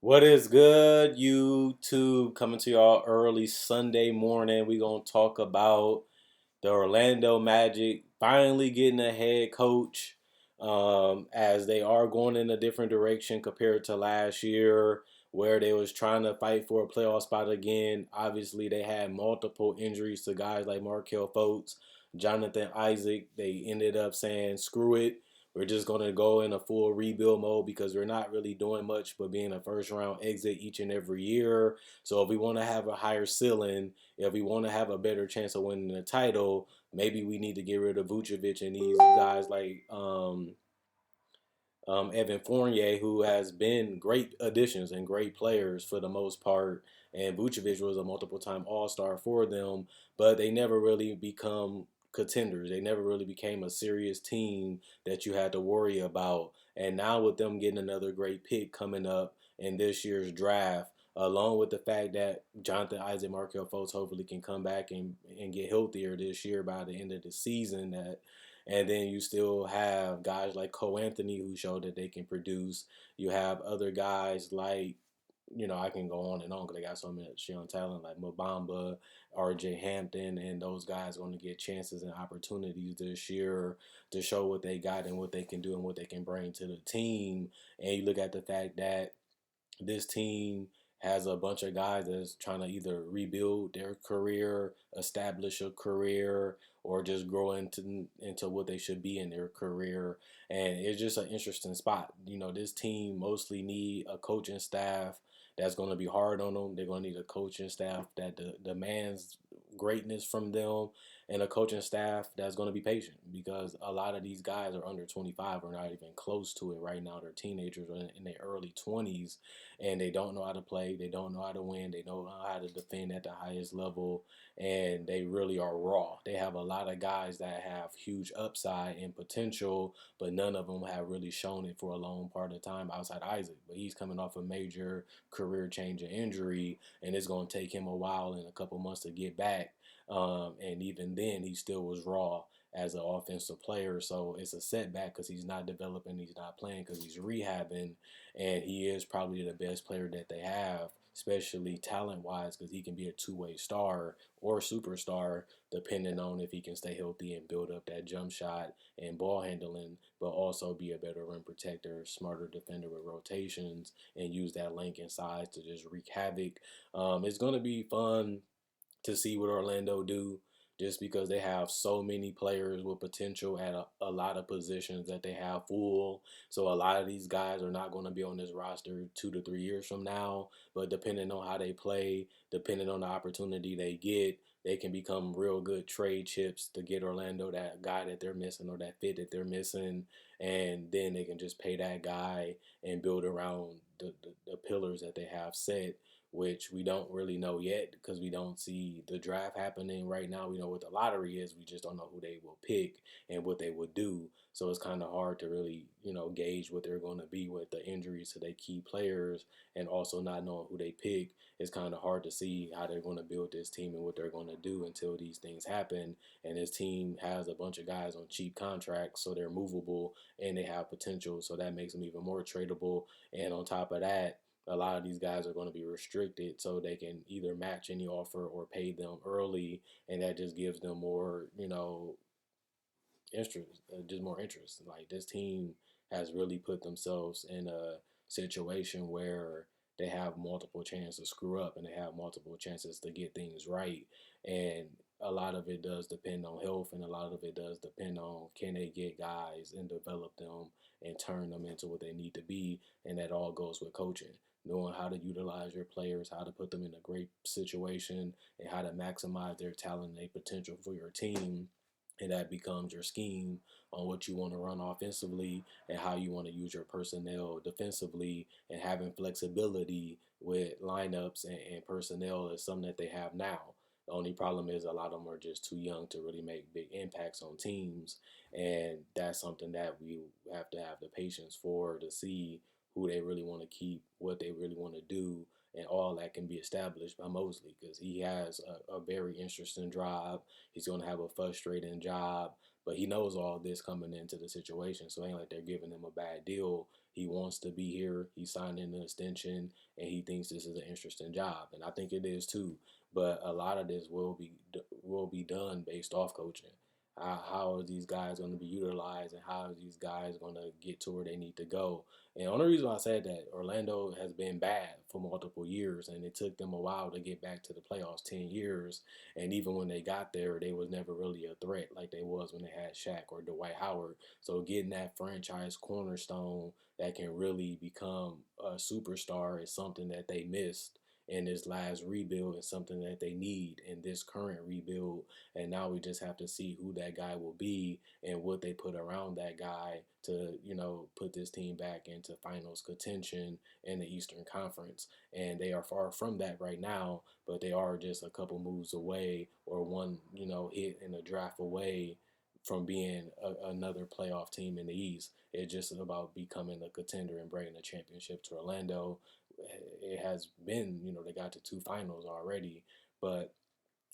What is good, YouTube? Coming to y'all early Sunday morning. We're going to talk about the Orlando Magic finally getting a head coach as they are going in a different direction compared to last year where they was trying to fight for a playoff spot again. Obviously, they had multiple injuries to guys like Markelle Fultz, Jonathan Isaac. They ended up saying, screw it. We're just going to go in a full rebuild mode because we're not really doing much but being a first round exit each and every year. So if we want to have a higher ceiling, if we want to have a better chance of winning the title, maybe we need to get rid of Vucevic and these guys like Evan Fournier, who has been great additions and great players for the most part. And Vucevic was a multiple time All Star for them, but they never really become contenders. They never really became a serious team that you had to worry about. And now with them getting another great pick coming up in this year's draft, along with the fact that Jonathan Isaac, Markelle Fultz hopefully can come back and get healthier this year by the end of the season, that and then you still have guys like Cole Anthony who showed that they can produce. You have other guys like, I can go on and on because they got so much young talent like Mobamba, RJ Hampton, and those guys are going to get chances and opportunities this year to show what they got and what they can do and what they can bring to the team. And you look at the fact that this team has a bunch of guys that's trying to either rebuild their career, establish a career, or just grow into what they should be in their career. And it's just an interesting spot. This team mostly need a coaching staff that's going to be hard on them. They're going to need a coaching staff that demands greatness from them, and a coaching staff that's going to be patient because a lot of these guys are under 25 or not even close to it right now. They're teenagers or in their early 20s, and they don't know how to play. They don't know how to win. They don't know how to defend at the highest level, and they really are raw. They have a lot of guys that have huge upside and potential, but none of them have really shown it for a long part of time outside Isaac. But he's coming off a major career-changing injury, and it's going to take him a while and a couple months to get back. And even then, he still was raw as an offensive player. So it's a setback because he's not developing, he's not playing because he's rehabbing, and he is probably the best player that they have, especially talent wise, because he can be a two-way star or superstar depending on if he can stay healthy and build up that jump shot and ball handling, but also be a better rim protector, smarter defender with rotations, and use that length and size to just wreak havoc. It's going to be fun to see what Orlando do just because they have so many players with potential at a lot of positions that they have full. So a lot of these guys are not going to be on this roster 2 to 3 years from now. But depending on how they play, depending on the opportunity they get, they can become real good trade chips to get Orlando that guy that they're missing or that fit that they're missing. And then they can just pay that guy and build around the pillars that they have set, which we don't really know yet because we don't see the draft happening right now. We know what the lottery is. We just don't know who they will pick and what they would do. So it's kind of hard to really, gauge what they're going to be with the injuries to their key players and also not knowing who they pick. It's kind of hard to see how they're going to build this team and what they're going to do until these things happen. And this team has a bunch of guys on cheap contracts, so they're movable and they have potential. So that makes them even more tradable. And on top of that, a lot of these guys are going to be restricted so they can either match any offer or pay them early, and that just gives them more, interest, just more interest. Like this team has really put themselves in a situation where they have multiple chances to screw up and they have multiple chances to get things right. And a lot of it does depend on health, and a lot of it does depend on can they get guys and develop them and turn them into what they need to be. And that all goes with coaching, knowing how to utilize your players, how to put them in a great situation, and how to maximize their talent and their potential for your team. And that becomes your scheme on what you want to run offensively and how you want to use your personnel defensively. And having flexibility with lineups and personnel is something that they have now. The only problem is a lot of them are just too young to really make big impacts on teams, and that's something that we have to have the patience for to see who they really want to keep, what they really want to do, and all that can be established by Mosley because he has a very interesting drive. He's going to have a frustrating job, but he knows all this coming into the situation. So it ain't like they're giving him a bad deal. He wants to be here. He signed an extension, and he thinks this is an interesting job, and I think it is too. But a lot of this will be done based off coaching. How are these guys going to be utilized, and how are these guys going to get to where they need to go? And the only reason I said that Orlando has been bad for multiple years, and it took them a while to get back to the playoffs, 10 years. And even when they got there, they was never really a threat like they was when they had Shaq or Dwight Howard. So getting that franchise cornerstone that can really become a superstar is something that they missed in this last rebuild, and something that they need in this current rebuild. And now we just have to see who that guy will be and what they put around that guy to, put this team back into finals contention in the Eastern Conference. And they are far from that right now, but they are just a couple moves away, or one, hit in the draft away from being another playoff team in the East. It's just about becoming a contender and bringing the championship to Orlando. It has been, they got to two finals already, but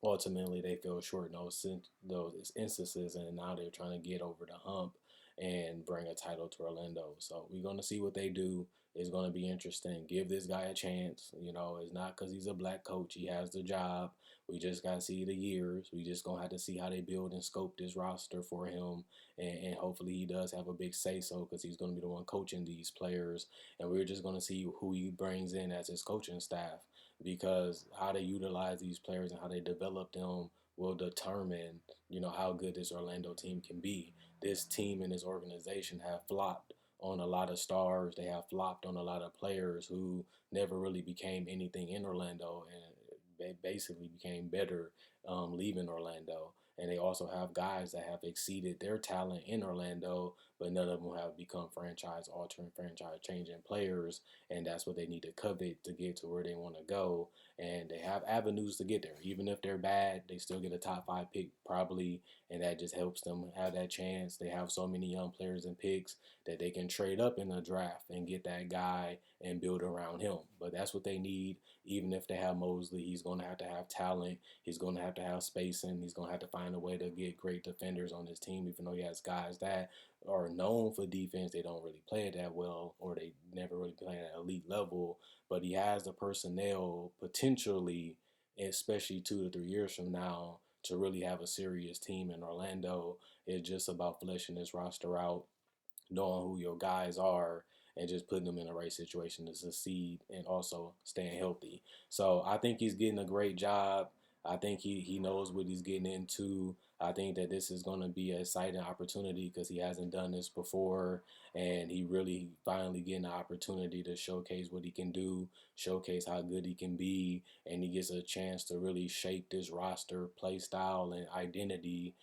ultimately they fell short in those instances, and now they're trying to get over the hump and bring a title to Orlando. So we're going to see what they do. It's going to be interesting. Give this guy a chance. It's not because he's a black coach. He has the job. We just got to see the years. We just going to have to see how they build and scope this roster for him. And hopefully he does have a big say-so, because he's going to be the one coaching these players. And we're just going to see who he brings in as his coaching staff, because how they utilize these players and how they develop them will determine, how good this Orlando team can be. This team and this organization have flopped on a lot of stars. They have flopped on a lot of players who never really became anything in Orlando, and they basically became better leaving Orlando. And they also have guys that have exceeded their talent in Orlando, but none of them have become franchise altering, franchise changing players. And that's what they need to covet to get to where they want to go. And they have avenues to get there. Even if they're bad, they still get a top 5 pick probably, and that just helps them have that chance. They have so many young players and picks that they can trade up in the draft and get that guy and build around him. But that's what they need. Even if they have Mosley, he's going to have talent. He's going to have spacing. He's going to have to find a way to get great defenders on his team, even though he has guys that are known for defense. They don't really play it that well, or they never really play at an elite level. But he has the personnel potentially, especially 2 to 3 years from now, to really have a serious team in Orlando. It's just about fleshing this roster out, knowing who your guys are, and just putting them in the right situation to succeed, and also staying healthy. So I think he's getting a great job. I think he knows what he's getting into. I think that this is going to be an exciting opportunity, because he hasn't done this before, and he really finally getting the opportunity to showcase what he can do, showcase how good he can be, and he gets a chance to really shape this roster, play style, and identity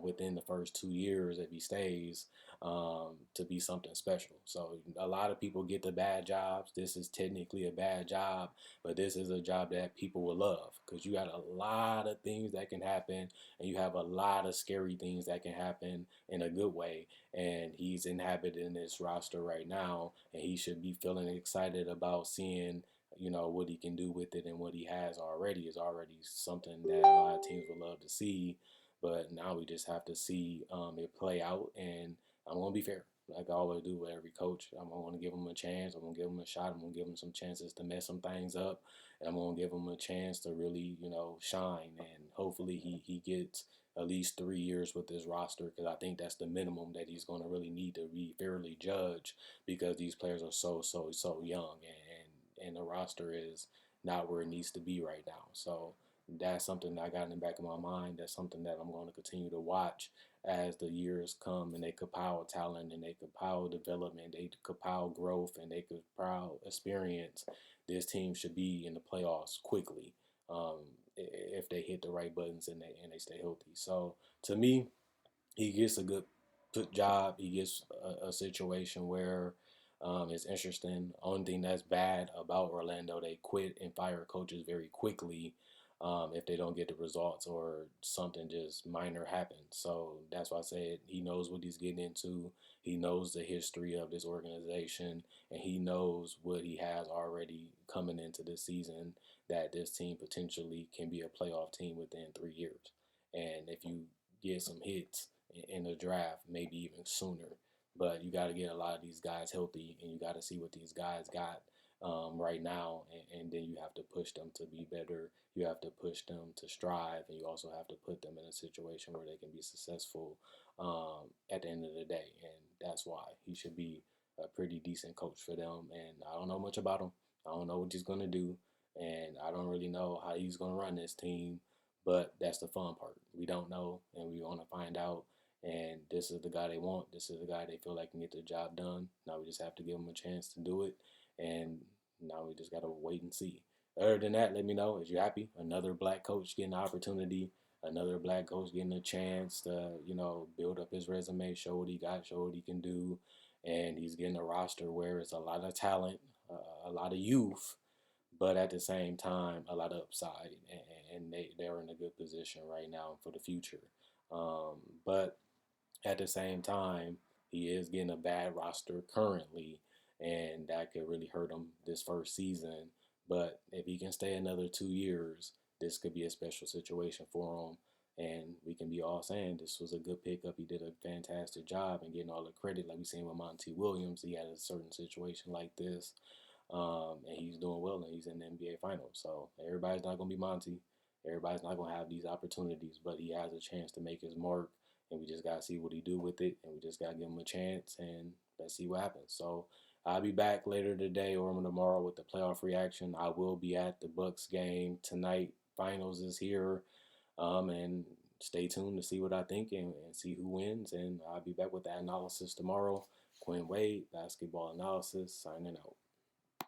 within the first 2 years if he stays, to be something special. So a lot of people get the bad jobs. This is technically a bad job, but this is a job that people will love, because you got a lot of things that can happen, and you have a lot of scary things that can happen in a good way. And he's inhabiting this roster right now, and he should be feeling excited about seeing, what he can do with it, and what he has already is already something that a lot of teams would love to see. But now we just have to see it play out, and I'm going to be fair. Like I always do with every coach. I'm going to give him a chance. I'm going to give him a shot. I'm going to give him some chances to mess some things up. And I'm going to give him a chance to really, shine. And hopefully he gets at least 3 years with this roster, because I think that's the minimum that he's going to really need to be fairly judged, because these players are so young, and the roster is not where it needs to be right now. So that's something that I got in the back of my mind. That's something that I'm going to continue to watch as the years come, and they compile talent, and they compile development, they compile growth, and they compile experience. This team should be in the playoffs quickly, if they hit the right buttons, and they stay healthy. So to me, he gets a good job. He gets a situation where it's interesting. Only thing that's bad about Orlando, they quit and fire coaches very quickly if they don't get the results, or something just minor happens. So that's why I said he knows what he's getting into. He knows the history of this organization, and he knows what he has already coming into this season, that this team potentially can be a playoff team within 3 years. And if you get some hits in the draft, maybe even sooner. But you got to get a lot of these guys healthy, and you got to see what these guys got right now, and then you have to push them to be better. You have to push them to strive, and you also have to put them in a situation where they can be successful at the end of the day. And that's why he should be a pretty decent coach for them. And I don't know much about him. I don't know what he's going to do, and I don't really know how he's going to run this team. But that's the fun part. We don't know, and we want to find out. And this is the guy they want. This is the guy they feel like can get the job done. Now we just have to give him a chance to do it. And now we just got to wait and see. Other than that, let me know. Is you happy? Another black coach getting an opportunity. Another black coach getting a chance to, build up his resume, show what he got, show what he can do. And he's getting a roster where it's a lot of talent, a lot of youth, but at the same time, a lot of upside. And they're in a good position right now for the future. But at the same time, he is getting a bad roster currently, and that could really hurt him this first season. But if he can stay another 2 years, this could be a special situation for him. And we can be all saying this was a good pickup. He did a fantastic job and getting all the credit, like we seen with Monty Williams. He had a certain situation like this, and he's doing well, and he's in the NBA Finals. So everybody's not going to be Monty. Everybody's not going to have these opportunities, but he has a chance to make his mark, and we just got to see what he do with it, and we just got to give him a chance, and let's see what happens. So I'll be back later today or tomorrow with the playoff reaction. I will be at the Bucks game tonight. Finals is here, and stay tuned to see what I think and see who wins, and I'll be back with that analysis tomorrow. Quinn Wade, basketball analysis, signing out.